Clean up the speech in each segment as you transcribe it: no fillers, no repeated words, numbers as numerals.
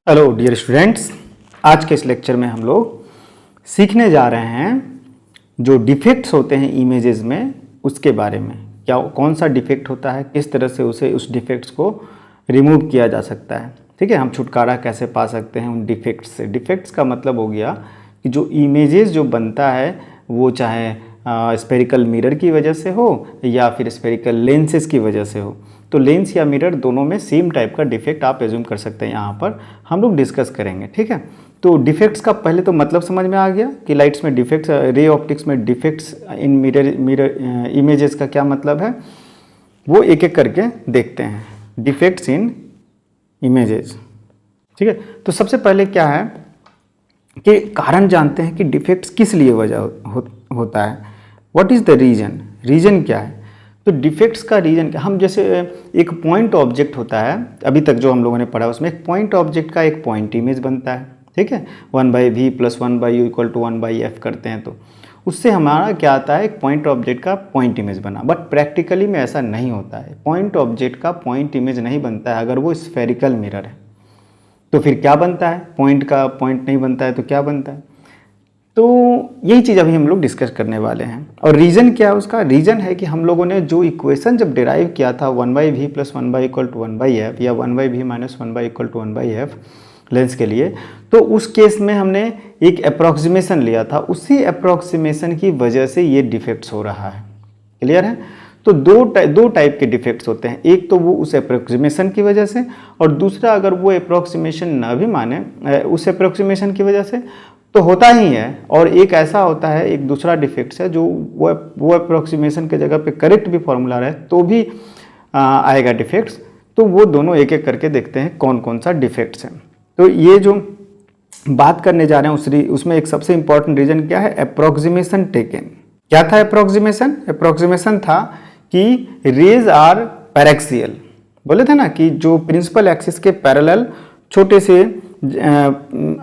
Hello dear students, आज के इस लेक्चर में हम लोग सीखने जा रहे हैं जो डिफेक्ट्स होते हैं इमेजेस में उसके बारे में। क्या कौन सा डिफेक्ट होता है, किस तरह से उस डिफेक्ट्स को रिमूव किया जा सकता है। ठीक है, हम छुटकारा कैसे पा सकते हैं उन डिफेक्ट्स से। डिफेक्ट्स का मतलब हो गया कि जो इमेजेस जो बनता है वो चाहे स्फेरिकल मिरर की वजह से हो या फिर स्फेरिकल लेंसेज की वजह से हो। तो लेंस या मिरर दोनों में सेम टाइप का डिफेक्ट आप एज्यूम कर सकते हैं। यहाँ पर हम लोग डिस्कस करेंगे। ठीक है, तो डिफेक्ट्स का पहले तो मतलब समझ में आ गया कि लाइट्स में डिफेक्ट्स, रे ऑप्टिक्स में डिफेक्ट्स इन मिरर इमेजेस का क्या मतलब है, वो एक एक करके देखते हैं। Defects in images. ठीक है, तो सबसे पहले क्या है कि कारण जानते हैं कि डिफेक्ट्स किस लिए वजह होता है। What is the reason, reason क्या है। तो डिफेक्ट्स का रीज़न क्या, हम जैसे एक पॉइंट ऑब्जेक्ट होता है, अभी तक जो हम लोगों ने पढ़ा उसमें एक पॉइंट ऑब्जेक्ट का एक पॉइंट इमेज बनता है। ठीक है, 1/v + 1/u = 1/f करते हैं तो उससे हमारा क्या आता है, एक पॉइंट ऑब्जेक्ट का पॉइंट इमेज बना। बट प्रैक्टिकली में ऐसा नहीं होता है। पॉइंट ऑब्जेक्ट का पॉइंट इमेज नहीं बनता है अगर वो स्फेरिकल मिरर है। तो फिर क्या बनता है, पॉइंट का पॉइंट नहीं बनता है तो क्या बनता है। तो यही चीज़ अभी हम लोग डिस्कस करने वाले हैं। और रीज़न क्या है उसका, रीज़न है कि हम लोगों ने जो इक्वेशन जब डिराइव किया था 1/v + 1/u = 1/f या 1/v - 1/u = 1/f लेंस के लिए, तो उस केस में हमने एक अप्रॉक्सीमेशन लिया था। उसी अप्रॉक्सीमेशन की वजह से ये डिफेक्ट्स हो रहा है। क्लियर है। तो दो टाइप के डिफेक्ट्स होते हैं। एक तो वो उस अप्रॉक्सीमेशन की वजह से, और दूसरा अगर वो अप्रॉक्सीमेशन ना भी माने उस अप्रॉक्सीमेशन की वजह से तो होता ही है। और एक ऐसा होता है, एक दूसरा डिफेक्ट्स है जो वो अप्रॉक्सीमेशन के जगह पे करेक्ट भी फॉर्मूला रहे तो भी आएगा डिफेक्ट्स। तो वो दोनों एक एक करके देखते हैं कौन कौन सा डिफेक्ट्स है। तो ये जो बात करने जा रहे हैं उसमें एक सबसे इंपॉर्टेंट रीजन क्या है, अप्रॉक्सीमेशन टेकन। क्या था अप्रॉक्सीमेशन, अप्रॉक्सीमेशन था कि रेज आर पैरेक्सियल। बोले थे ना कि जो प्रिंसिपल एक्सिस के पैरेलल छोटे से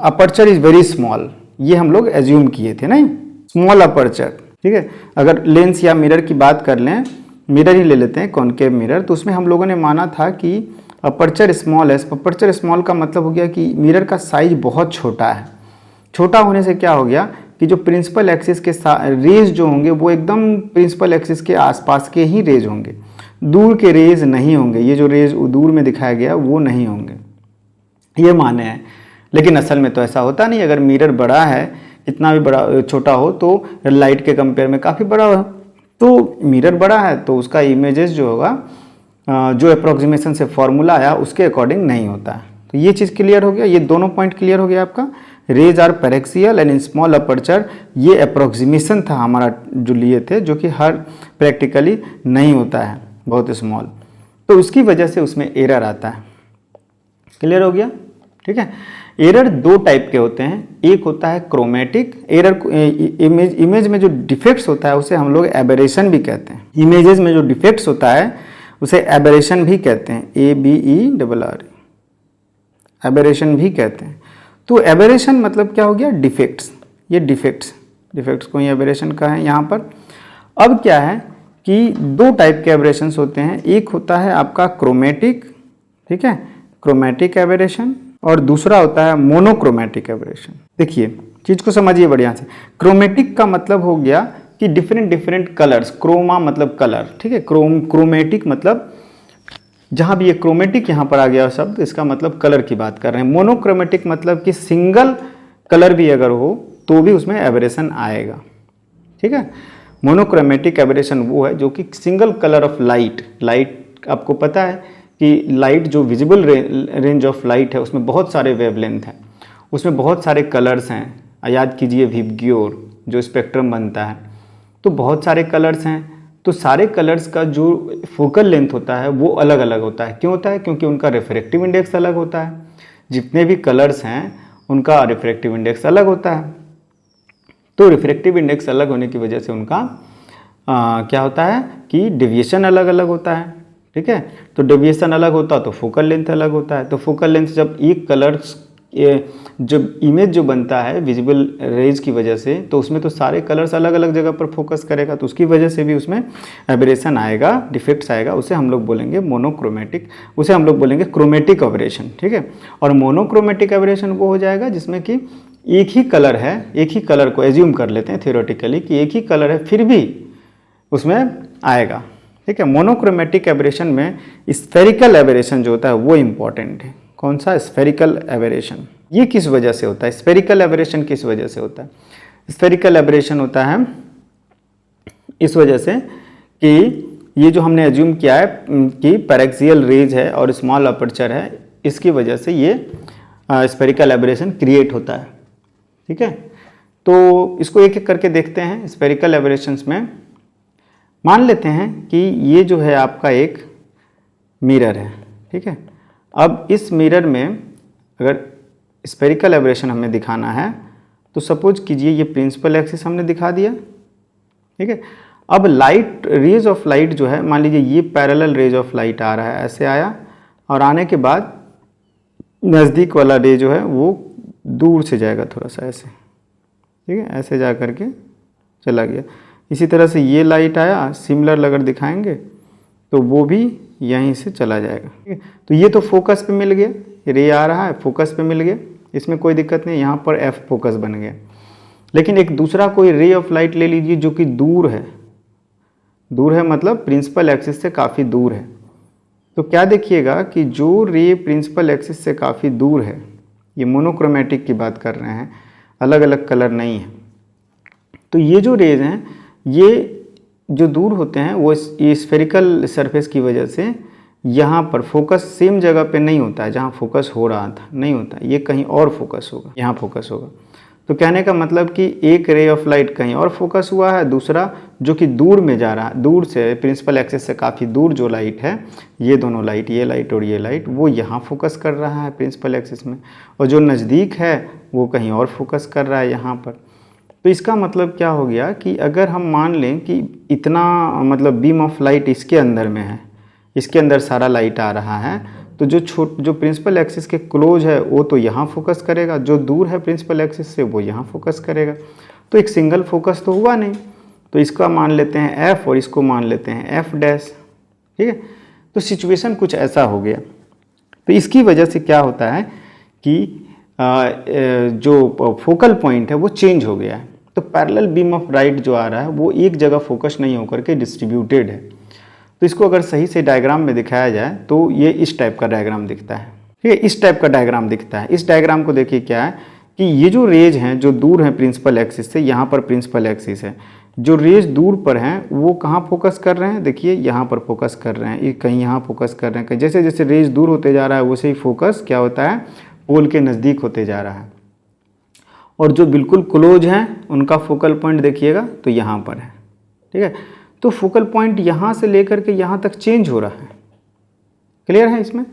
अपर्चर इज वेरी स्मॉल, ये हम लोग एज्यूम किए थे नहीं, स्मॉल अपर्चर। ठीक है, अगर लेंस या मिरर की बात कर लें, मिरर ही ले लेते हैं, कॉनकेव मिरर, तो उसमें हम लोगों ने माना था कि अपर्चर स्मॉल है। अपर्चर स्मॉल का मतलब हो गया कि मिरर का साइज बहुत छोटा है। छोटा होने से क्या हो गया कि जो प्रिंसिपल एक्सिस के रेज जो होंगे वो एकदम प्रिंसिपल एक्सिस के आसपास के ही रेज होंगे, दूर के रेज नहीं होंगे। ये जो रेज दूर में दिखाया गया वो नहीं होंगे, ये माने हैं। लेकिन असल में तो ऐसा होता नहीं। अगर मिरर बड़ा है, कितना भी बड़ा छोटा हो तो लाइट के कंपेयर में काफ़ी बड़ा हो, तो मिरर बड़ा है तो उसका इमेजेस जो होगा, जो अप्रॉक्सीमेशन से फॉर्मूला आया उसके अकॉर्डिंग नहीं होता है। तो ये चीज़ क्लियर हो गया, ये दोनों पॉइंट क्लियर हो गया आपका। Rays are paraxial and in small aperture, ये अप्रॉक्सीमेशन था हमारा जो लिए थे, जो कि हर प्रैक्टिकली नहीं होता है, बहुत स्मॉल। तो उसकी वजह से उसमें एरर आता है। क्लियर हो गया। ठीक है, एरर दो टाइप के होते हैं। एक होता है क्रोमेटिक एरर, इमेज में जो डिफेक्ट्स होता है उसे हम लोग एबेरेशन भी कहते हैं। इमेजेस में जो डिफेक्ट्स होता है उसे एबेरेशन भी कहते हैं, ABERR, एबेरेशन भी कहते हैं। तो एबेरेशन मतलब क्या हो गया, डिफेक्ट्स। ये डिफेक्ट्स को ही एबेरेशन का है यहाँ पर। अब क्या है कि दो टाइप के एबेरेशंस होते हैं। एक होता है आपका क्रोमेटिक, ठीक है, क्रोमेटिक एबेरेशन, और दूसरा होता है मोनोक्रोमेटिक एबेरेशन। देखिए चीज़ को समझिए बढ़िया से। क्रोमेटिक का मतलब हो गया कि डिफरेंट कलर्स, क्रोमा मतलब कलर, ठीक है, क्रोमेटिक मतलब जहाँ भी ये क्रोमेटिक यहाँ पर आ गया शब्द, इसका मतलब कलर की बात कर रहे हैं। मोनोक्रोमेटिक मतलब कि सिंगल कलर भी अगर हो तो भी उसमें एबेरेशन आएगा। ठीक है, मोनोक्रोमेटिक एबेरेशन वो है जो कि सिंगल कलर ऑफ लाइट आपको पता है कि लाइट जो विजिबल रेंज ऑफ लाइट है उसमें बहुत सारे वेवलेंथ हैं, उसमें बहुत सारे कलर्स हैं। याद कीजिए विबग्योर जो स्पेक्ट्रम बनता है, तो बहुत सारे कलर्स हैं। तो सारे कलर्स का जो फोकल लेंथ होता है वो अलग अलग होता है। क्यों होता है, क्योंकि उनका रिफ्रैक्टिव इंडेक्स अलग होता है। जितने भी कलर्स हैं उनका रिफ्रैक्टिव इंडेक्स अलग होता है। तो रिफ्रैक्टिव इंडेक्स अलग होने की वजह से उनका क्या होता है कि डेविएशन अलग अलग होता है। ठीक है, तो डेविएशन अलग होता तो फोकल लेंथ अलग होता है। तो फोकल लेंथ जब एक कलर जो इमेज जो बनता है विजिबल रेज की वजह से, तो उसमें तो सारे कलर्स अलग अलग जगह पर फोकस करेगा, तो उसकी वजह से भी उसमें एबरेशन आएगा, डिफेक्ट्स आएगा। उसे हम लोग बोलेंगे मोनोक्रोमेटिक, उसे हम लोग बोलेंगे क्रोमेटिक एबरेशन, ठीक है। और मोनोक्रोमेटिक एबरेशन वो हो जाएगा जिसमें कि एक ही कलर है, एक ही कलर को एज्यूम कर लेते हैं थियोरेटिकली कि एक ही कलर है, फिर भी उसमें आएगा, ठीक है। मोनोक्रोमेटिक एबरेशन में स्फेरिकल एबरेशन जो होता है वो इम्पॉर्टेंट है। कौन सा? Spherical aberration. ये किस वजह से होता है? स्फेरिकल एबरेशन किस वजह से होता है? स्फेरिकल एबरेशन होता है इस वजह से कि ये जो हमने एज्यूम किया है कि पैरेक्सियल रेज है और स्मॉल अपर्चर है, इसकी वजह से ये स्फेरिकल एबरेशन क्रिएट होता है, ठीक है। तो इसको एक एक करके देखते हैं। स्फेरिकल एबरेशंस में मान लेते हैं कि ये जो है आपका एक मिरर है, ठीक है। अब इस मिरर में अगर स्फेरिकल एबरेशन हमें दिखाना है तो सपोज कीजिए ये प्रिंसिपल एक्सिस हमने दिखा दिया, ठीक है। अब लाइट, रेज ऑफ लाइट जो है, मान लीजिए ये पैरेलल रेज ऑफ लाइट आ रहा है, ऐसे आया और आने के बाद नज़दीक वाला रे जो है वो दूर से जाएगा थोड़ा सा ऐसे, ठीक है, ऐसे जा करके चला गया। इसी तरह से ये लाइट आया, सिमिलर अगर दिखाएंगे तो वो भी यहीं से चला जाएगा, ठीक है। तो ये तो फोकस पे मिल गया, रे आ रहा है फोकस पे मिल गया, इसमें कोई दिक्कत नहीं, यहाँ पर एफ फोकस बन गया। लेकिन एक दूसरा कोई रे ऑफ लाइट ले लीजिए जो कि दूर है, दूर है मतलब प्रिंसिपल एक्सिस से काफ़ी दूर है, तो क्या देखिएगा कि जो रे प्रिंसिपल एक्सिस से काफ़ी दूर है, ये मोनोक्रोमेटिक की बात कर रहे हैं, अलग अलग कलर नहीं है, तो ये जो रेज हैं ये जो दूर होते हैं वो ये स्फेरिकल सरफेस की वजह से यहाँ पर फोकस सेम जगह पे नहीं होता है, जहाँ फोकस हो रहा था नहीं होता, ये कहीं और फोकस होगा, यहाँ फोकस होगा। तो कहने का मतलब कि एक रे ऑफ लाइट कहीं और फोकस हुआ है, दूसरा जो कि दूर में जा रहा है, दूर से प्रिंसिपल एक्सिस से काफ़ी दूर जो लाइट है, ये दोनों लाइट, ये लाइट और ये लाइट, वो यहाँ फोकस कर रहा है प्रिंसिपल एक्सिस में, और जो नज़दीक है वो कहीं और फोकस कर रहा है यहाँ पर। तो इसका मतलब क्या हो गया कि अगर हम मान लें कि इतना मतलब बीम ऑफ लाइट इसके अंदर में है, इसके अंदर सारा लाइट आ रहा है, तो जो प्रिंसिपल एक्सिस के क्लोज है वो तो यहाँ फोकस करेगा, जो दूर है प्रिंसिपल एक्सिस से वो यहाँ फोकस करेगा। तो एक सिंगल फोकस तो हुआ नहीं, तो इसका मान लेते हैं एफ और इसको मान लेते हैं एफ डैश, ठीक है। तो सिचुएशन कुछ ऐसा हो गया। तो इसकी वजह से क्या होता है कि जो फोकल पॉइंट है वो चेंज हो गया है। तो पैरेलल बीम ऑफ लाइट जो आ रहा है वो एक जगह फोकस नहीं होकर के डिस्ट्रीब्यूटेड है। तो इसको अगर सही से डायग्राम में दिखाया जाए तो ये इस टाइप का डायग्राम दिखता है, ठीक है, इस टाइप का डायग्राम दिखता है। इस डायग्राम को देखिए क्या है कि ये जो रेज हैं जो दूर हैं प्रिंसिपल एक्सिस से, यहाँ पर प्रिंसिपल एक्सिस है, जो रेज दूर पर हैं वो कहाँ फोकस कर रहे हैं, देखिए यहाँ पर फोकस कर रहे हैं, कहीं यहाँ फोकस कर रहे हैं, कहीं जैसे जैसे रेज दूर होते जा रहा है वैसे ही फोकस क्या होता है, पोल के नज़दीक होते जा रहा है। और जो बिल्कुल क्लोज हैं उनका फोकल पॉइंट देखिएगा तो यहाँ पर है, ठीक है। तो फोकल पॉइंट यहाँ से लेकर के यहाँ तक चेंज हो रहा है, क्लियर है इसमें।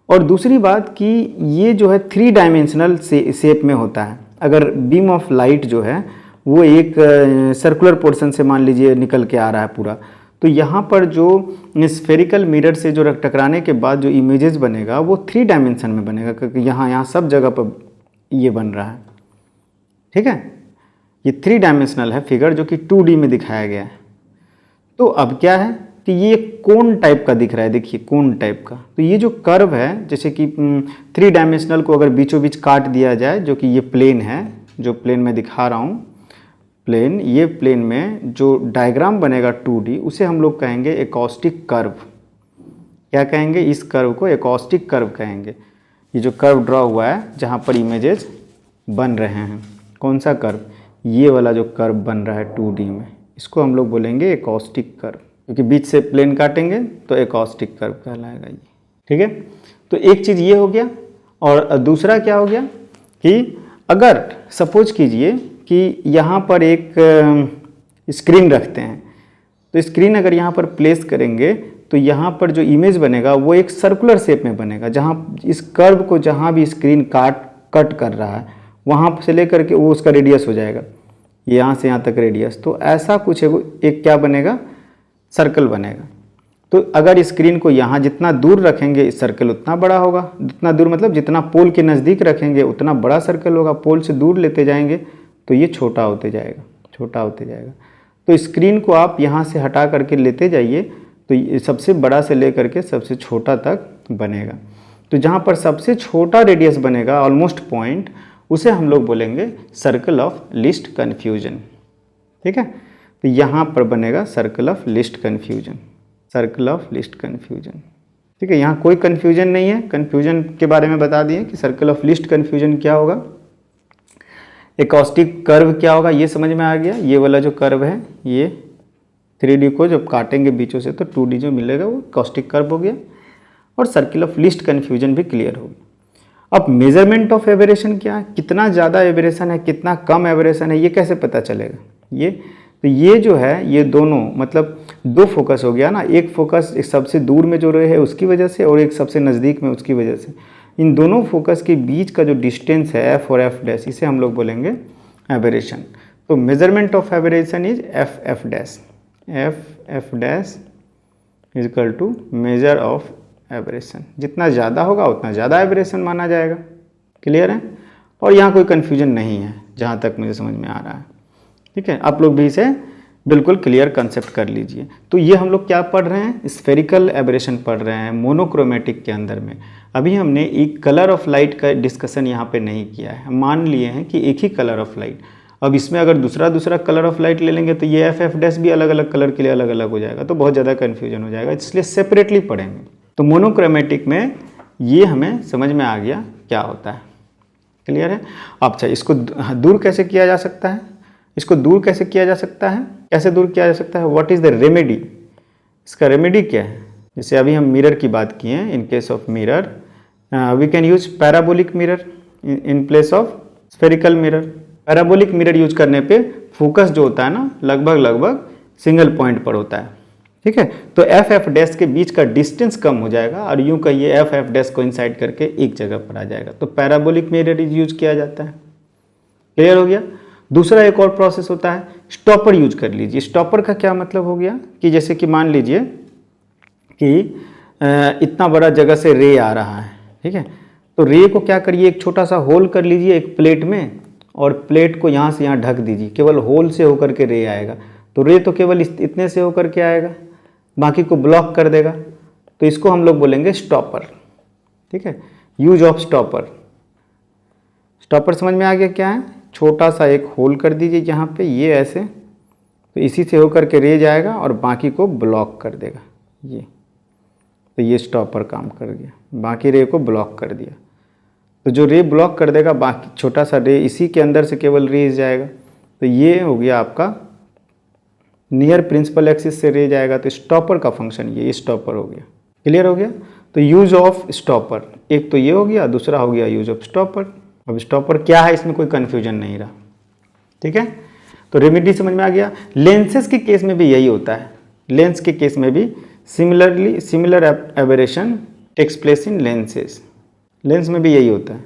और दूसरी बात कि ये जो है 3 डायमेंशनल शेप में होता है। अगर बीम ऑफ लाइट जो है वो एक सर्कुलर पोर्शन से मान लीजिए निकल के आ रहा है पूरा, तो यहाँ पर जो स्फेरिकल मिरर से जो टकराने के बाद जो इमेजेस बनेगा वो 3 डायमेंशन में बनेगा, क्योंकि यहाँ सब जगह पर ये बन रहा है, ठीक है। ये 3 डायमेंशनल है फिगर जो कि 2D में दिखाया गया है। तो अब क्या है कि ये कोन टाइप का दिख रहा है, देखिए कोन टाइप का। तो ये जो कर्व है, जैसे कि 3 डायमेंशनल को अगर बीचों बीच काट दिया जाए, जो कि ये प्लेन है, जो प्लेन में दिखा रहा हूँ प्लेन, ये प्लेन में जो डायग्राम बनेगा 2D उसे हम लोग कहेंगे एकॉस्टिक कर्व। क्या कहेंगे? इस कर्व को एकॉस्टिक कर्व कहेंगे। ये जो कर्व ड्रॉ हुआ है जहाँ पर इमेजेस बन रहे हैं, कौन सा कर्व? ये वाला जो कर्व बन रहा है 2D में, इसको हम लोग बोलेंगे एकॉस्टिक कर्व, क्योंकि बीच से प्लेन काटेंगे तो एकॉस्टिक कर्व कहलाएगा ये, ठीक है। तो एक चीज़ ये हो गया। और दूसरा क्या हो गया कि अगर सपोज कीजिए कि यहाँ पर एक स्क्रीन रखते हैं, तो स्क्रीन अगर यहाँ पर प्लेस करेंगे तो यहाँ पर जो इमेज बनेगा वो एक सर्कुलर शेप में बनेगा, जहाँ इस कर्व को जहाँ भी स्क्रीन कट कर रहा है वहाँ से लेकर के वो उसका रेडियस हो जाएगा, यहाँ से यहाँ तक रेडियस। तो ऐसा कुछ एक क्या बनेगा, सर्कल बनेगा। तो अगर स्क्रीन को यहाँ जितना दूर रखेंगे सर्कल उतना बड़ा होगा, जितना दूर मतलब जितना पोल के नज़दीक रखेंगे उतना बड़ा सर्कल होगा, पोल से दूर लेते जाएंगे तो ये छोटा होते जाएगा, छोटा होते जाएगा। तो स्क्रीन को आप यहाँ से हटा करके लेते जाइए तो ये सबसे बड़ा से लेकर के सबसे छोटा तक बनेगा। तो जहाँ पर सबसे छोटा रेडियस बनेगा ऑलमोस्ट पॉइंट, उसे हम लोग बोलेंगे सर्कल ऑफ लीस्ट कन्फ्यूजन। ठीक है, तो यहाँ पर बनेगा circle of least confusion, circle of least confusion. ठीक है, यहाँ कोई कन्फ्यूजन नहीं है, कन्फ्यूजन के बारे में बता दिए कि सर्कल ऑफ लीस्ट कन्फ्यूजन क्या होगा। एकॉस्टिक कर्व क्या होगा ये समझ में आ गया। ये वाला जो कर्व है ये 3D को जब काटेंगे बीचों से तो 2D जो मिलेगा वो एकॉस्टिक कर्व हो गया, और सर्कल ऑफ लीस्ट कन्फ्यूजन भी क्लियर हो गया। अब मेजरमेंट ऑफ एवरेशन क्या है, कितना ज़्यादा एवरेशन है कितना कम एवरेशन है ये कैसे पता चलेगा। तो ये जो है ये दोनों मतलब दो फोकस हो गया ना, एक फोकस एक सबसे दूर में जो रहे है उसकी वजह से और एक सबसे नज़दीक में उसकी वजह से। इन दोनों फोकस के बीच का जो डिस्टेंस है एफ और एफ डैश, इसे हम लोग बोलेंगे एवरेशन। तो measurement of aberration is F F dash, F F dash is equal to measure of aberration. जितना ज़्यादा होगा उतना ज़्यादा एवरेशन माना जाएगा। क्लियर है, और यहाँ कोई कन्फ्यूजन नहीं है जहाँ तक मुझे समझ में आ रहा है। ठीक है, आप लोग भी इसे बिल्कुल क्लियर कंसेप्ट कर लीजिए। तो ये हम लोग क्या पढ़ रहे हैं, स्फेरिकल एबरेशन पढ़ रहे हैं मोनोक्रोमेटिक के अंदर में। अभी हमने एक कलर ऑफ लाइट का डिस्कशन यहाँ पे नहीं किया है, हम मान लिए हैं कि एक ही कलर ऑफ लाइट। अब इसमें अगर दूसरा कलर ऑफ लाइट ले लेंगे तो ये एफ एफ डैश भी अलग अलग कलर के लिए अलग अलग हो जाएगा, तो बहुत ज़्यादा कन्फ्यूजन हो जाएगा, इसलिए सेपरेटली पढ़ेंगे। तो मोनोक्रोमेटिक में ये हमें समझ में आ गया क्या होता है। क्लियर है। अच्छा, इसको दूर कैसे किया जा सकता है, इसको दूर कैसे किया जा सकता है, कैसे दूर किया जा सकता है, व्हाट इज़ द रेमेडी, इसका रेमेडी क्या है। जैसे अभी हम मिरर की बात किए हैं, in case of mirror we can use parabolic mirror in place of spherical mirror. Parabolic mirror use करने पे फोकस जो होता है ना लगभग सिंगल पॉइंट पर होता है। ठीक है, तो एफ एफ डैश के बीच का डिस्टेंस कम हो जाएगा और यूं कहिए एफ एफ डैश को इंसाइड करके एक जगह पर आ जाएगा, तो पैराबोलिक मिरर यूज किया जाता है। क्लियर हो गया। दूसरा एक और प्रोसेस होता है स्टॉपर यूज कर लीजिए। स्टॉपर का क्या मतलब हो गया कि जैसे कि मान लीजिए कि इतना बड़ा जगह से रे आ रहा है, ठीक है, तो रे को क्या करिए एक छोटा सा होल कर लीजिए एक प्लेट में, और प्लेट को यहाँ से यहाँ ढक दीजिए, केवल होल से होकर के रे आएगा। तो रे तो केवल इतने से होकर के आएगा, बाकी को ब्लॉक कर देगा, तो इसको हम लोग बोलेंगे स्टॉपर। ठीक है, यूज ऑफ स्टॉपर। स्टॉपर समझ में आ गया क्या है, छोटा सा एक होल कर दीजिए यहाँ पे, ये ऐसे, तो इसी से होकर के रे जाएगा और बाकी को ब्लॉक कर देगा ये, तो ये स्टॉपर काम कर गया, बाकी रे को ब्लॉक कर दिया। तो जो रे ब्लॉक कर देगा बाकी छोटा सा रे इसी के अंदर से केवल रे जाएगा, तो ये हो गया आपका नियर प्रिंसिपल एक्सिस से रे जाएगा, तो स्टॉपर का फंक्शन ये स्टॉपर हो गया। क्लियर हो गया। तो यूज ऑफ स्टॉपर एक तो ये हो गया, दूसरा हो गया यूज ऑफ स्टॉपर। अब स्टॉपर क्या है इसमें कोई कन्फ्यूजन नहीं रहा। ठीक है, तो रेमेडी समझ में आ गया। लेंसेज के केस में भी यही होता है, लेंस के केस में भी similar aberration takes place in lenses. Lens में भी यही होता है।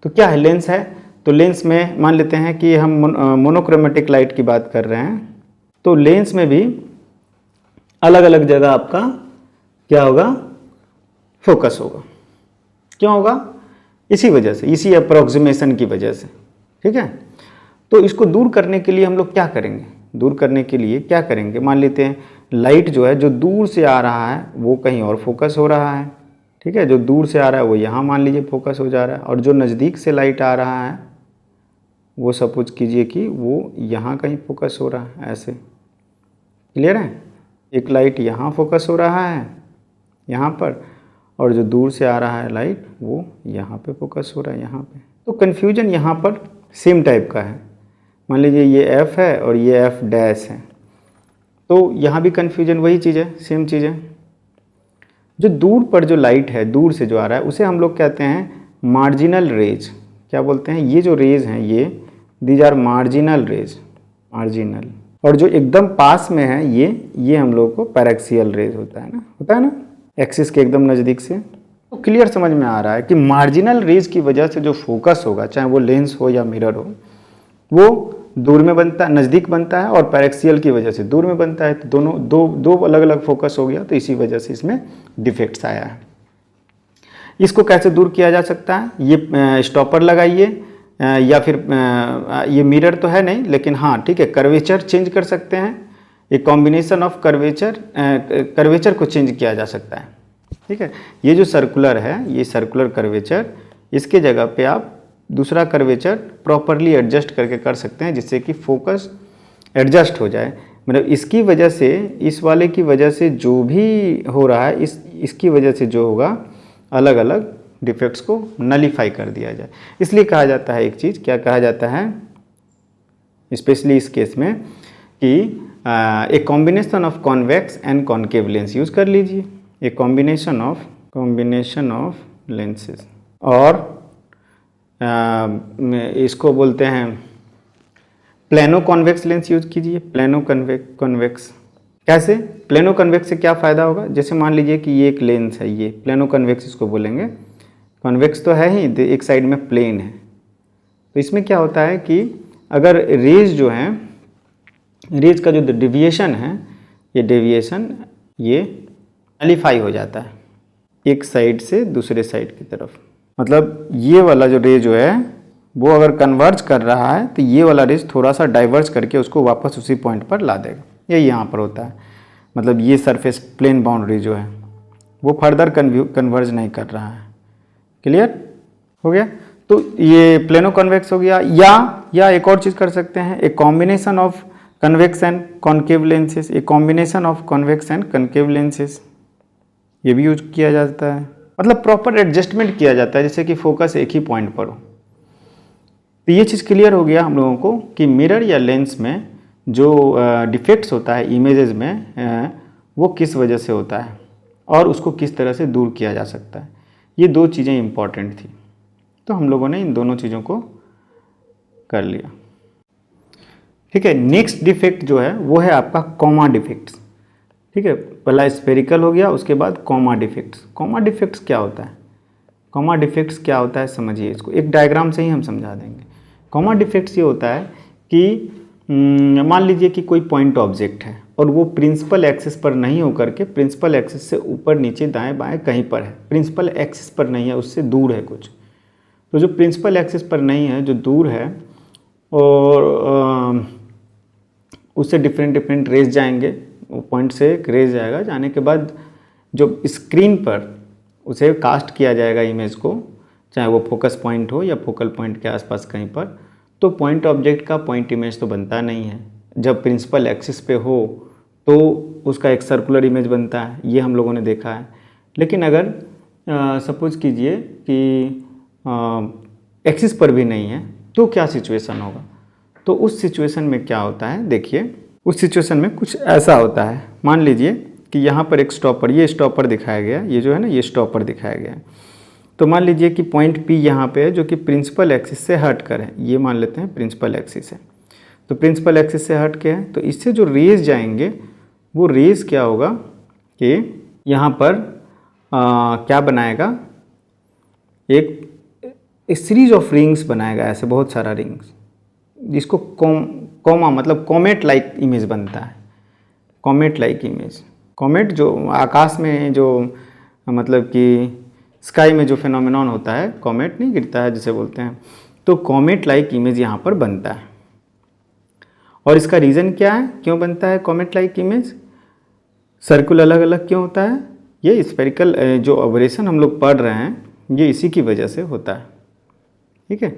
तो क्या है लेंस है, तो लेंस में मान लेते हैं कि हम मोनोक्रोमेटिक लाइट की बात कर रहे हैं, तो लेंस में भी अलग अलग जगह आपका क्या होगा, फोकस होगा। क्यों होगा, इसी वजह से, इसी अप्रोक्सीमेशन की वजह से। ठीक है, तो इसको दूर करने के लिए हम लोग क्या करेंगे, दूर करने के लिए क्या करेंगे, मान लेते हैं लाइट जो है जो दूर से आ रहा है वो कहीं और फोकस हो रहा है। ठीक है, जो दूर से आ रहा है वो यहाँ मान लीजिए फोकस हो जा रहा है, और जो नज़दीक से लाइट आ रहा है वो सपोज कीजिए कि वो यहाँ कहीं फोकस हो रहा है, ऐसे। क्लियर है, एक लाइट यहाँ फोकस हो रहा है यहाँ पर, और जो दूर से आ रहा है लाइट वो यहाँ पे फोकस हो रहा है यहाँ पे। तो कन्फ्यूजन यहाँ पर सेम टाइप का है। मान लीजिए ये एफ है और ये एफ डैश है, तो यहाँ भी कन्फ्यूजन वही चीज़ है, सेम चीज़ है। जो दूर पर जो लाइट है दूर से जो आ रहा है उसे हम लोग कहते हैं मार्जिनल रेज। क्या बोलते हैं, ये जो रेज हैं ये these are marginal rays, marginal. और जो एकदम पास में है ये हम लोग को पैरेक्सियल रेज होता है ना, एक्सिस के एकदम नज़दीक से। तो क्लियर समझ में आ रहा है कि मार्जिनल रेज की वजह से जो फोकस होगा, चाहे वो लेंस हो या मिरर हो, वो दूर में बनता है, नज़दीक बनता है, और पैरेक्सियल की वजह से दूर में बनता है। तो दोनों दो अलग अलग फोकस हो गया, तो इसी वजह से इसमें डिफेक्ट्स आया है। इसको कैसे दूर किया जा सकता है? ये स्टॉपर लगाइए, या फिर ये मिरर तो है नहीं, लेकिन हाँ ठीक है, कर्वेचर चेंज कर सकते हैं। एक कॉम्बिनेशन ऑफ कर्वेचर को चेंज किया जा सकता है। ठीक है, ये जो सर्कुलर है, ये सर्कुलर कर्वेचर, इसके जगह पे आप दूसरा कर्वेचर प्रॉपरली एडजस्ट करके कर सकते हैं, जिससे कि फोकस एडजस्ट हो जाए। मतलब इसकी वजह से, इस वाले की वजह से जो भी हो रहा है, इसकी वजह से जो होगा, अलग अलग डिफेक्ट्स को नलीफाई कर दिया जाए। इसलिए कहा जाता है एक चीज़, क्या कहा जाता है स्पेशली इस केस में, कि एक combination of convex and concave lens use कर लीजिए। एक कॉम्बिनेशन ऑफ लेंसेज, और इसको बोलते हैं प्लेनो कॉन्वेक्स लेंस यूज कीजिए। प्लेनो कॉन्वेक्स कैसे? प्लेनो कॉन्वेक्स से क्या फ़ायदा होगा? जैसे मान लीजिए कि ये एक लेंस है, ये प्लेनो कॉन्वेक्स इसको बोलेंगे। कॉन्वेक्स तो है ही, एक साइड में प्लेन है। तो इसमें क्या होता है कि अगर रेज जो है, रेज का जो डेविएशन है, ये डेविएशन ये नलीफाई हो जाता है एक साइड से दूसरे साइड की तरफ। मतलब ये वाला जो रे जो है वो अगर कन्वर्ज कर रहा है, तो ये वाला रेज थोड़ा सा डाइवर्ज करके उसको वापस उसी पॉइंट पर ला देगा। यही यहाँ पर होता है। मतलब ये सरफेस प्लेन बाउंड्री जो है वो फर्दर कन्वर्ज नहीं कर रहा है। क्लियर हो गया? तो ये प्लेनो कन्वेक्स हो गया। या एक और चीज़ कर सकते हैं, एक combination of convex and concave lenses. एक combination of convex and concave lenses ये भी यूज किया जाता है। मतलब प्रॉपर एडजस्टमेंट किया जाता है, जैसे कि फोकस एक ही पॉइंट पर हो। तो ये चीज़ क्लियर हो गया हम लोगों को कि मिरर या लेंस में जो डिफेक्ट्स होता है इमेजेस में, वो किस वजह से होता है और उसको किस तरह से दूर किया जा सकता है। ये दो चीज़ें इंपॉर्टेंट थी, तो हम लोगों ने इन दोनों चीज़ों को कर लिया। ठीक है, नेक्स्ट डिफेक्ट जो है वो है आपका कॉमा डिफेक्ट्स। ठीक है, पहला स्पेरिकल हो गया, उसके बाद कॉमा डिफेक्ट्स। कॉमा डिफेक्ट्स क्या होता है? कॉमा डिफेक्ट्स क्या होता है समझिए इसको, एक डायग्राम से ही हम समझा देंगे। कॉमा डिफेक्ट्स ये होता है कि मान लीजिए कि कोई पॉइंट ऑब्जेक्ट है और वो प्रिंसिपल एक्सिस पर नहीं होकर के प्रिंसिपल एक्सिस से ऊपर नीचे दाएं बाएं कहीं पर है। प्रिंसिपल एक्सिस पर नहीं है, उससे दूर है कुछ। तो जो प्रिंसिपल एक्सिस पर नहीं है, जो दूर है, और उससे डिफरेंट रेज जाएंगे, वो पॉइंट से एक रेज जाएगा, जाने के बाद जो स्क्रीन पर उसे कास्ट किया जाएगा इमेज को, चाहे वो फोकस पॉइंट हो या फोकल पॉइंट के आसपास कहीं पर, तो पॉइंट ऑब्जेक्ट का पॉइंट इमेज तो बनता नहीं है। जब प्रिंसिपल एक्सिस पे हो तो उसका एक सर्कुलर इमेज बनता है, ये हम लोगों ने देखा है। लेकिन अगर सपोज कीजिए कि एक्सिस पर भी नहीं है, तो क्या सिचुएशन होगा? तो उस सिचुएशन में क्या होता है, देखिए उस सिचुएशन में कुछ ऐसा होता है। मान लीजिए कि यहाँ पर एक स्टॉपर, ये स्टॉपर दिखाया गया, ये जो है ना, ये स्टॉपर दिखाया गया। तो मान लीजिए कि पॉइंट P यहाँ पे है, जो कि प्रिंसिपल एक्सिस से हट कर है। ये मान लेते हैं प्रिंसिपल एक्सिस है, तो प्रिंसिपल एक्सिस से हट के है, तो इससे जो रेज जाएंगे, वो रेज क्या होगा कि यहाँ पर क्या बनाएगा, एक सीरीज ऑफ रिंग्स बनाएगा, ऐसे बहुत सारा रिंग्स, जिसको कॉमा मतलब कॉमेट लाइक इमेज बनता है। कॉमेट लाइक इमेज, कॉमेट जो आकाश में जो मतलब कि स्काई में जो फिनोमेनॉन होता है, कॉमेट नहीं गिरता है जिसे बोलते हैं, तो कॉमेट लाइक इमेज यहाँ पर बनता है। और इसका रीज़न क्या है, क्यों बनता है कॉमेट लाइक इमेज? सर्कुल अलग अलग क्यों होता है? ये स्फेरिकल जो एबरेशन हम लोग पढ़ रहे हैं, ये इसी की वजह से होता है। ठीक है,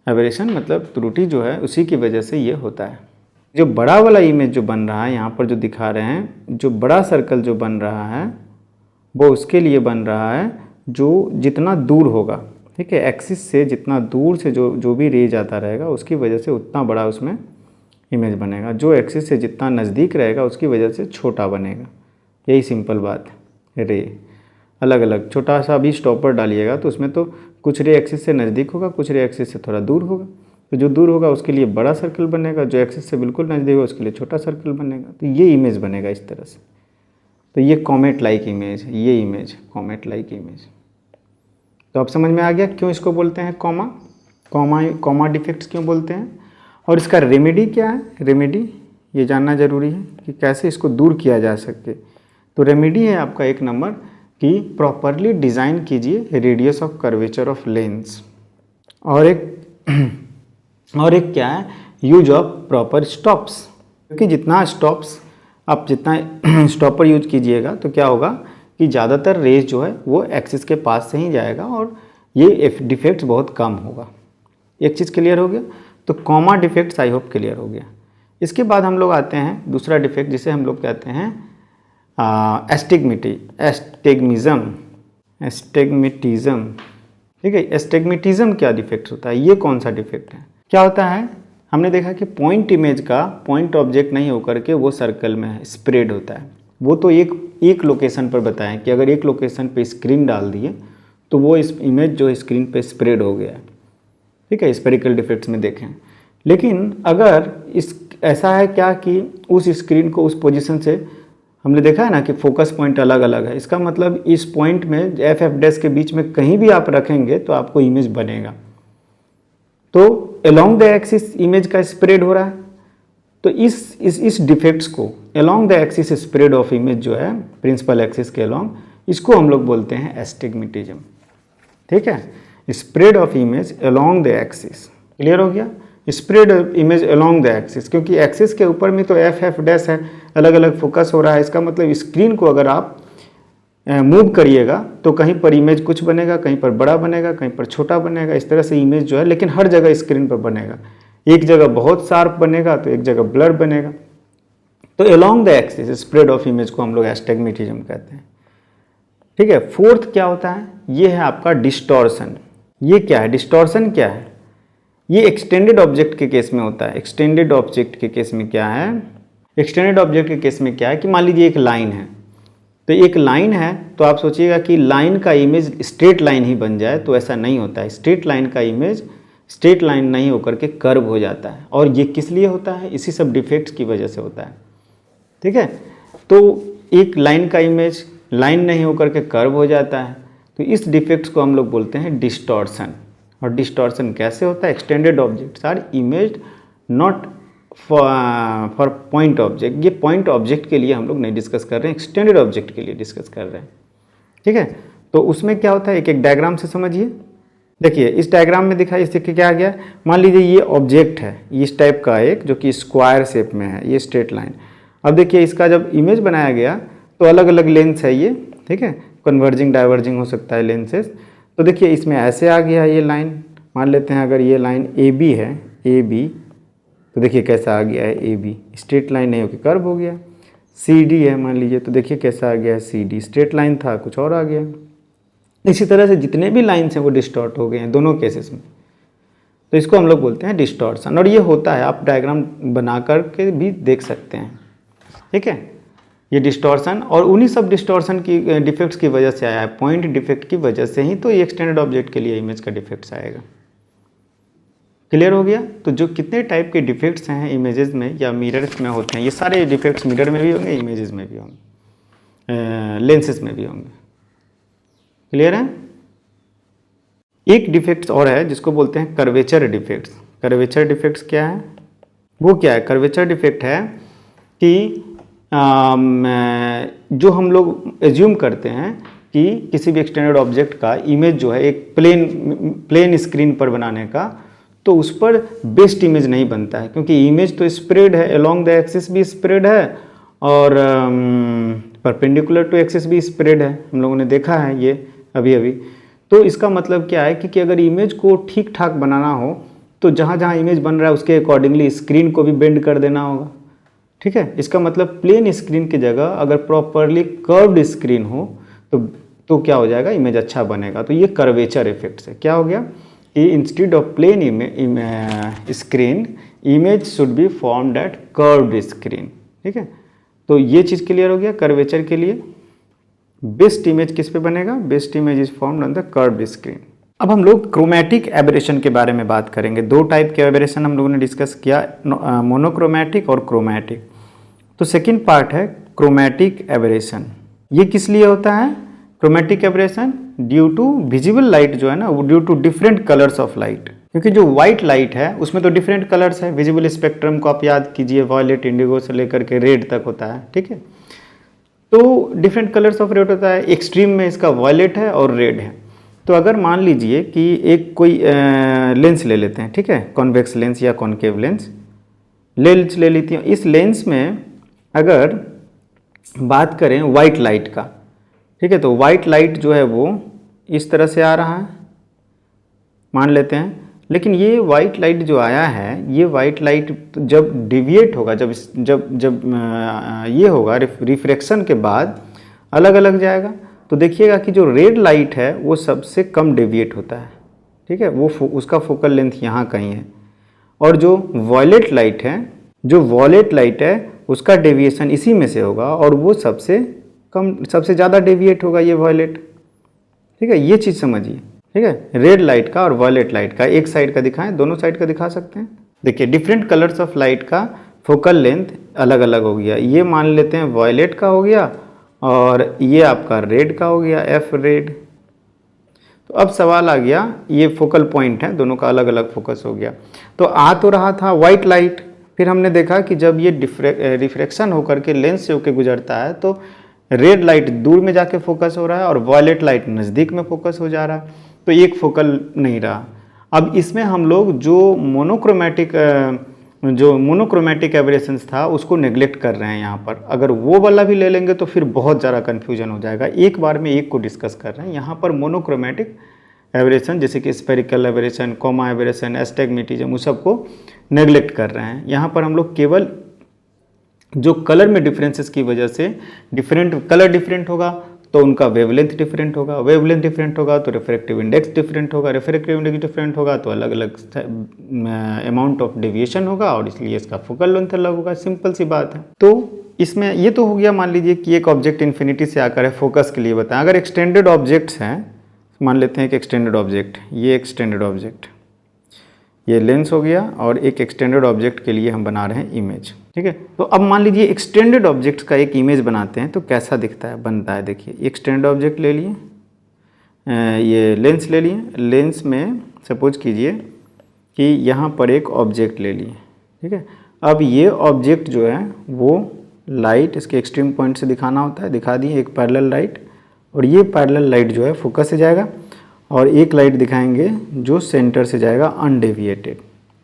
एबरेशन मतलब त्रुटि जो है, उसी की वजह से ये होता है। जो बड़ा वाला इमेज जो बन रहा है यहाँ पर जो दिखा रहे हैं, जो बड़ा सर्कल जो बन रहा है, वो उसके लिए बन रहा है जो जितना दूर होगा, ठीक है, एक्सिस से जितना दूर से जो भी रे जाता रहेगा, उसकी वजह से उतना बड़ा उसमें इमेज बनेगा। जो एक्सिस से जितना नज़दीक रहेगा, उसकी वजह से छोटा बनेगा। यही सिंपल बात है। रे अलग अलग, छोटा सा भी स्टॉपर डालिएगा तो उसमें तो कुछ रे एक्सिस से नज़दीक होगा, कुछ रे एक्सिस से थोड़ा दूर होगा। तो जो दूर होगा उसके लिए बड़ा सर्कल बनेगा, जो एक्सिस से बिल्कुल नज़दीक होगा उसके लिए छोटा सर्कल बनेगा। तो ये इमेज बनेगा इस तरह से। तो ये कॉमेट लाइक इमेज है, ये इमेज कॉमेट लाइक इमेज। तो अब समझ में आ गया क्यों इसको बोलते हैं कॉमा डिफेक्ट्स क्यों बोलते हैं। और इसका रेमेडी क्या है, रेमेडी ये जानना जरूरी है कि कैसे इसको दूर किया जा सके। तो रेमेडी है आपका 1 नंबर कि प्रॉपरली डिज़ाइन कीजिए radius of curvature of lens. और एक क्या है, यूज ऑफ प्रॉपर स्टॉप्स, क्योंकि जितना स्टॉप्स आप जितना स्टॉपर यूज कीजिएगा तो क्या होगा कि ज़्यादातर रेज जो है वो एक्सिस के पास से ही जाएगा और ये डिफेक्ट्स बहुत कम होगा। एक चीज़ क्लियर हो गया। तो comma defects I hope clear हो गया। इसके बाद हम लोग आते हैं दूसरा डिफेक्ट जिसे हम लोग कहते हैं एस्टिग्मेटिज्म। ठीक है, एस्टिग्मेटिज्म क्या डिफेक्ट होता है, ये कौन सा डिफेक्ट है, क्या होता है? हमने देखा कि पॉइंट इमेज का पॉइंट ऑब्जेक्ट नहीं होकर के वो सर्कल में स्प्रेड होता है। वो तो एक लोकेशन पर बताएं कि अगर एक लोकेशन पे स्क्रीन डाल दिए तो वो इस इमेज जो स्क्रीन पे स्प्रेड हो गया। ठीक है, स्पेरिकल डिफेक्ट्स में देखें। लेकिन अगर ऐसा है क्या कि उस स्क्रीन को उस पोजीशन से हमने देखा है ना कि फोकस पॉइंट अलग अलग है, इसका मतलब इस पॉइंट में एफ डैश के बीच में कहीं भी आप रखेंगे तो आपको इमेज बनेगा। तो अलोंग द एक्सिस इमेज का स्प्रेड हो रहा है। तो इस डिफेक्ट्स को along the axis spread of image जो है प्रिंसिपल एक्सिस के अलोंग, इसको हम लोग बोलते हैं एस्टिग्मेटिज्म। ठीक है, spread of image along the axis. Clear हो गया? Spread image along the axis, क्योंकि एक्सिस के ऊपर में तो एफ डैश है, अलग अलग फोकस हो रहा है। इसका मतलब स्क्रीन को अगर आप मूव करिएगा तो कहीं पर इमेज कुछ बनेगा, कहीं पर बड़ा बनेगा, कहीं पर छोटा बनेगा। इस तरह से इमेज जो है, लेकिन हर जगह स्क्रीन पर बनेगा। एक जगह बहुत शार्प बनेगा तो एक जगह ब्लर बनेगा। तो along the axis spread of image को हम लोग एस्टिग्मेटिज्म कहते हैं। ठीक है, फोर्थ क्या होता है, ये है आपका डिस्टॉर्शन। ये क्या है, डिस्टॉर्शन क्या है? ये एक्सटेंडेड ऑब्जेक्ट के केस में होता है। एक्सटेंडेड ऑब्जेक्ट के केस में क्या है, एक्सटेंडेड ऑब्जेक्ट के केस में क्या है कि मान लीजिए एक लाइन है, तो एक लाइन है तो आप सोचिएगा कि लाइन का इमेज स्ट्रेट लाइन ही बन जाए, तो ऐसा नहीं होता है। स्ट्रेट लाइन का इमेज स्ट्रेट लाइन नहीं होकर के कर्व हो जाता है। और ये किस लिए होता है? इसी सब डिफेक्ट्स की वजह से होता है। ठीक है, तो एक लाइन का इमेज लाइन नहीं होकर के कर्व हो जाता है, तो इस डिफेक्ट्स को हम लोग बोलते हैं डिस्टॉर्शन। और डिस्टॉर्शन कैसे होता है? Extended objects are imaged not for point object. ये पॉइंट ऑब्जेक्ट के लिए हम लोग नहीं डिस्कस कर रहे हैं, एक्सटेंडेड ऑब्जेक्ट के लिए डिस्कस कर रहे हैं। ठीक है, तो उसमें क्या होता है, एक एक डायग्राम से समझिए। देखिए इस डायग्राम में दिखाई, इससे क्या आ गया, मान लीजिए ये ऑब्जेक्ट है इस टाइप का एक, जो कि स्क्वायर शेप में है, ये स्ट्रेट लाइन। अब देखिए इसका जब इमेज बनाया गया तो अलग अलग लेंथ है ये। ठीक है, कन्वर्जिंग डाइवर्जिंग हो सकता है लेंसेज। तो देखिए इसमें ऐसे आ गया ये लाइन, मान लेते हैं अगर ये लाइन ए बी है, ए बी, तो देखिए कैसा आ गया है ए बी, स्ट्रेट लाइन नहीं होकर कर्व हो गया। सी डी है मान लीजिए, तो देखिए कैसा आ गया है सी डी, स्ट्रेट लाइन था कुछ और आ गया। इसी तरह से जितने भी लाइन्स हैं वो डिस्टॉर्ट हो गए हैं दोनों केसेस में। तो इसको हम लोग बोलते हैं डिस्टॉर्शन। और ये होता है, आप डायग्राम बना कर के भी देख सकते हैं। ठीक है, ये डिस्टॉर्शन, और उन्हीं सब डिस्टॉर्शन की डिफेक्ट्स की वजह से आया है, पॉइंट डिफेक्ट की वजह से ही तो ये एक्सटेंडेड ऑब्जेक्ट के लिए इमेज का डिफेक्ट्स आएगा। क्लियर हो गया? तो जो कितने टाइप के डिफेक्ट्स हैं इमेजेस में या मिरर्स में होते हैं, ये सारे डिफेक्ट्स मिरर में भी होंगे, इमेजेस में भी होंगे, लेंसेज में भी होंगे। क्लियर है? एक डिफेक्ट्स और है जिसको बोलते हैं कर्वेचर डिफेक्ट्स। कर्वेचर डिफेक्ट्स क्या है? वो क्या है? कर्वेचर डिफेक्ट है कि जो हम लोग एज्यूम करते हैं कि किसी भी एक्सटेंडेड ऑब्जेक्ट का इमेज जो है एक प्लेन स्क्रीन पर बनाने का, तो उस पर बेस्ट इमेज नहीं बनता है, क्योंकि इमेज तो स्प्रेड है, अलोंग द एक्सिस भी स्प्रेड है और परपेंडिकुलर टू एक्सिस भी स्प्रेड है। हम लोगों ने देखा है ये अभी अभी। तो इसका मतलब क्या है कि अगर इमेज को ठीक ठाक बनाना हो तो जहाँ जहाँ इमेज बन रहा है उसके अकॉर्डिंगली स्क्रीन को भी बेंड कर देना होगा। ठीक है, इसका मतलब प्लेन स्क्रीन की जगह अगर प्रॉपरली कर्व्ड स्क्रीन हो तो क्या हो जाएगा, इमेज अच्छा बनेगा। तो ये कर्वेचर इफेक्ट है। क्या हो गया कि instead of plane screen image should be formed at curved screen. ठीक है, तो ये चीज़ क्लियर हो गया। कर्वेचर के लिए बेस्ट इमेज किस पे बनेगा? Best image is formed on the curved screen. अब हम लोग क्रोमैटिक एबरेशन के बारे में बात करेंगे। दो टाइप के एबरेशन हम लोगों ने डिस्कस किया, मोनोक्रोमैटिक और क्रोमैटिक। तो सेकंड पार्ट है क्रोमैटिक एबरेशन। ये किस लिए होता है chromatic aberration? Due to visible light जो है ना, वो due to different colours of light. क्योंकि जो वाइट लाइट है उसमें तो डिफरेंट कलर्स है, विजिबल स्पेक्ट्रम को आप याद कीजिए, वॉयलेट, इंडिगो से लेकर के रेड तक होता है, ठीक है। तो डिफरेंट कलर्स ऑफ रेड होता है, एक्सट्रीम में इसका वॉयलेट है और रेड है। तो अगर मान लीजिए कि एक कोई लेंस ले लेते हैं, ठीक है, कॉन्वेक्स लेंस या कॉन्केव लेंस ले लेती हूँ। इस लेंस में अगर बात करें वाइट लाइट का, ठीक है, तो वाइट लाइट जो है वो इस तरह से आ रहा है मान लेते हैं, लेकिन ये वाइट लाइट जो आया है, ये वाइट लाइट जब डिविएट होगा, जब ये होगा रिफ्रैक्शन के बाद अलग अलग जाएगा, तो देखिएगा कि जो रेड लाइट है वो सबसे कम डेविएट होता है, ठीक है, वो उसका फोकल लेंथ यहाँ कहीं है। और जो वॉयलेट लाइट है उसका डेविएशन इसी में से होगा और वो सबसे ज़्यादा डेविएट होगा ये वॉयलेट, ठीक है। ये चीज़ समझिए, ठीक है। रेड लाइट का और वॉयलेट लाइट का एक साइड का दिखाएं, दोनों साइड का दिखा सकते हैं। देखिए डिफरेंट कलर्स ऑफ लाइट का फोकल लेंथ अलग अलग हो गया। ये मान लेते हैं वॉयलेट का हो गया और ये आपका रेड का हो गया, एफ रेड। तो अब सवाल आ गया, ये फोकल पॉइंट है, दोनों का अलग अलग फोकस हो गया। तो आ तो रहा था वाइट लाइट, फिर हमने देखा कि जब ये रिफ्रैक्शन होकर के लेंस से होकर गुजरता है तो रेड लाइट दूर में जाके फोकस हो रहा है और वॉयलेट लाइट नज़दीक में फोकस हो जा रहा है, तो एक फोकल नहीं रहा। अब इसमें हम लोग जो मोनोक्रोमेटिक एब्रेशंस था उसको नेग्लेक्ट कर रहे हैं यहाँ पर। अगर वो वाला भी ले लेंगे तो फिर बहुत ज़्यादा कन्फ्यूजन हो जाएगा। एक बार में एक को डिस्कस कर रहे हैं। यहाँ पर मोनोक्रोमेटिक एब्रेशन जैसे कि स्पेरिकल एब्रेशन, कॉमा एब्रेशन, एस्टेग्मेटिज्म, उस सबको नेग्लेक्ट कर रहे हैं। यहाँ पर हम लोग केवल जो कलर में डिफरेंसेस की वजह से कलर डिफरेंट होगा तो उनका वेवलेंथ डिफरेंट होगा, वेवलेंथ डिफरेंट होगा तो रिफ्रैक्टिव इंडेक्स डिफरेंट होगा, रिफ्रैक्टिव इंडेक्स डिफरेंट होगा तो अलग अलग अमाउंट ऑफ डेविएशन होगा और इसलिए इसका फोकल लेंथ अलग होगा। सिंपल सी बात है। तो इसमें ये तो हो गया, मान लीजिए कि एक ऑब्जेक्ट इन्फिनिटी से आकर है, फोकस के लिए बताएं। अगर एक्सटेंडेड ऑब्जेक्ट्स हैं, मान लेते हैं कि एक्सटेंडेड ऑब्जेक्ट, ये एक्सटेंडेड ऑब्जेक्ट, ये लेंस हो गया और एक एक्सटेंडेड ऑब्जेक्ट के लिए हम बना रहे हैं इमेज, ठीक है। तो अब मान लीजिए एक्सटेंडेड ऑब्जेक्ट्स का एक इमेज बनाते हैं तो कैसा दिखता है, बनता है। देखिए एक्सटेंडेड ऑब्जेक्ट ले लिए, ये लेंस ले लिए, लेंस में सपोज कीजिए कि यहाँ पर एक ऑब्जेक्ट ले लिए, ठीक है। अब ये ऑब्जेक्ट जो है वो लाइट इसके एक्सट्रीम पॉइंट से दिखाना होता है, दिखा दिए एक पैरेलल लाइट, और ये पैरेलल लाइट जो है फोकस से जाएगा और एक लाइट दिखाएंगे जो सेंटर से जाएगा अनडेविएटेड,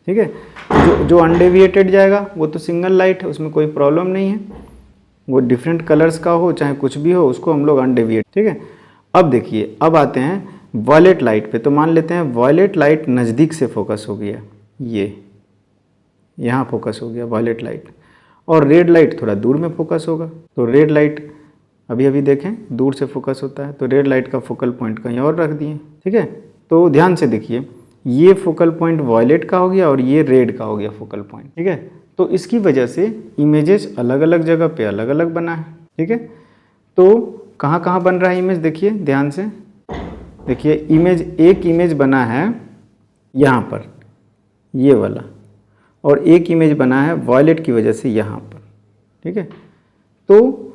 ठीक है। जो अनडेविएटेड जाएगा वो तो सिंगल लाइट है, उसमें कोई प्रॉब्लम नहीं है, वो डिफरेंट कलर्स का हो चाहे कुछ भी हो उसको हम लोग अनडेविएट, ठीक है। अब देखिए, अब आते हैं वॉयलेट लाइट पे। तो मान लेते हैं वॉयलेट लाइट नज़दीक से फोकस हो गया, ये यहाँ फोकस हो गया वॉयलेट लाइट, और रेड लाइट थोड़ा दूर में फोकस होगा। तो रेड लाइट अभी देखें दूर से फोकस होता है, तो रेड लाइट का फोकल पॉइंट कहीं और रख दिए, ठीक है। तो ध्यान से देखिए, ये फोकल पॉइंट वॉयलेट का हो गया और ये रेड का हो गया फोकल पॉइंट, ठीक है। तो इसकी वजह से इमेजेस अलग अलग जगह पे अलग अलग बना है, ठीक है। तो कहाँ कहाँ बन रहा है इमेज, देखिए ध्यान से देखिए। एक इमेज बना है यहाँ पर, ये वाला, और एक इमेज बना है वॉयलेट की वजह से यहाँ पर, ठीक है। तो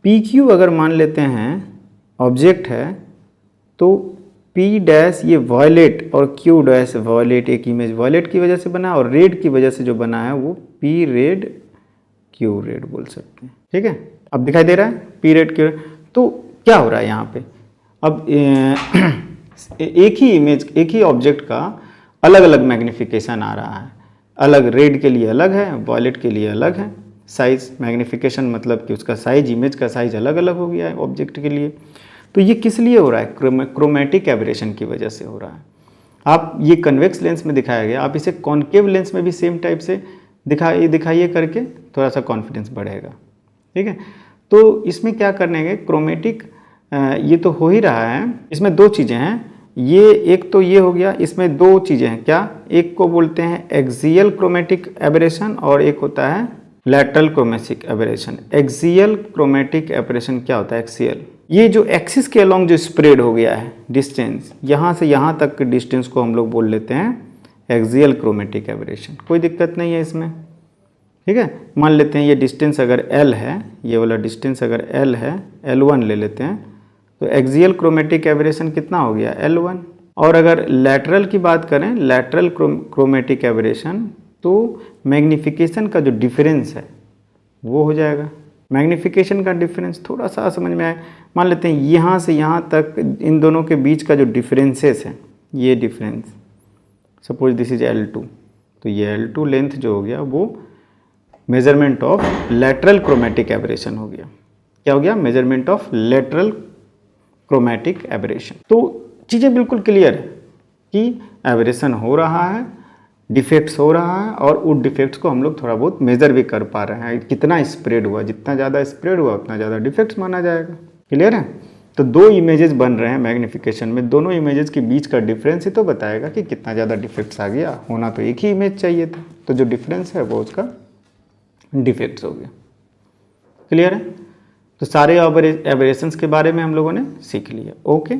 PQ अगर मान लेते हैं ऑब्जेक्ट है तो P डैश ये वॉयलेट और Q डैश वॉयलेट, एक इमेज वॉयलेट की वजह से बना और रेड की वजह से जो बना है वो P रेड Q रेड बोल सकते हैं, ठीक है। अब दिखाई दे रहा है P रेड Q रेड। तो क्या हो रहा है यहाँ पे, अब एक ही इमेज, एक ही ऑब्जेक्ट का अलग अलग मैग्निफिकेशन आ रहा है, अलग रेड के लिए अलग है, वॉयलेट के लिए अलग है। साइज मैग्निफिकेशन मतलब कि उसका साइज, इमेज का साइज अलग अलग हो गया है ऑब्जेक्ट के लिए। तो ये किस लिए हो रहा है, क्रोमेटिक एब्रेशन की वजह से हो रहा है। आप ये कन्वेक्स लेंस में दिखाया गया, आप इसे कॉन्केव लेंस में भी सेम टाइप से दिखाइए करके थोड़ा सा कॉन्फिडेंस बढ़ेगा, ठीक है। तो इसमें क्या करने के क्रोमेटिक, ये तो हो ही रहा है। इसमें दो चीज़ें हैं, ये एक तो ये हो गया, इसमें दो चीज़ें हैं, क्या, एक को बोलते हैं एक्सियल क्रोमेटिक एब्रेशन और एक होता है lateral chromatic aberration. Axial chromatic aberration क्या होता है, एक्सियल, ये जो एक्सिस के अलॉन्ग जो स्प्रेड हो गया है डिस्टेंस, यहाँ से यहाँ तक के डिस्टेंस को हम लोग बोल लेते हैं एक्सियल क्रोमेटिक एब्रेशन। कोई दिक्कत नहीं है इसमें, ठीक है। मान लेते हैं ये डिस्टेंस अगर L है, ये वाला डिस्टेंस अगर L है, L1 ले लेते हैं, तो एक्सियल क्रोमेटिक एब्रेशन कितना हो गया, L1, और अगर लैटरल की बात करें, लैटरल क्रोमेटिक एबरेशन, तो मैग्निफिकेशन का जो डिफरेंस है वो हो जाएगा। मैग्निफिकेशन का डिफरेंस थोड़ा सा समझ में आए, मान लेते हैं यहाँ से यहाँ तक इन दोनों के बीच का जो डिफरेंसेस है, ये difference, suppose this is L2, तो ये L2 लेंथ जो हो गया वो measurement of lateral chromatic aberration हो गया। क्या हो गया? Measurement of lateral chromatic aberration. तो चीज़ें बिल्कुल क्लियर है कि एबरेशन हो रहा है, डिफेक्ट्स हो रहा है, और उन डिफेक्ट्स को हम लोग थोड़ा बहुत मेज़र भी कर पा रहे हैं। कितना स्प्रेड हुआ, जितना ज़्यादा स्प्रेड हुआ उतना ज़्यादा डिफेक्ट्स माना जाएगा। क्लियर है? तो दो इमेजेस बन रहे हैं मैग्निफिकेशन में, दोनों इमेजेस के बीच का डिफरेंस ही तो बताएगा कि कितना ज़्यादा डिफेक्ट्स आ गया। होना तो एक ही इमेज चाहिए था, तो जो डिफरेंस है वो उसका डिफेक्ट्स हो गया। क्लियर है? तो सारे एबरेशंस के बारे में हम लोगों ने सीख लिया। ओके।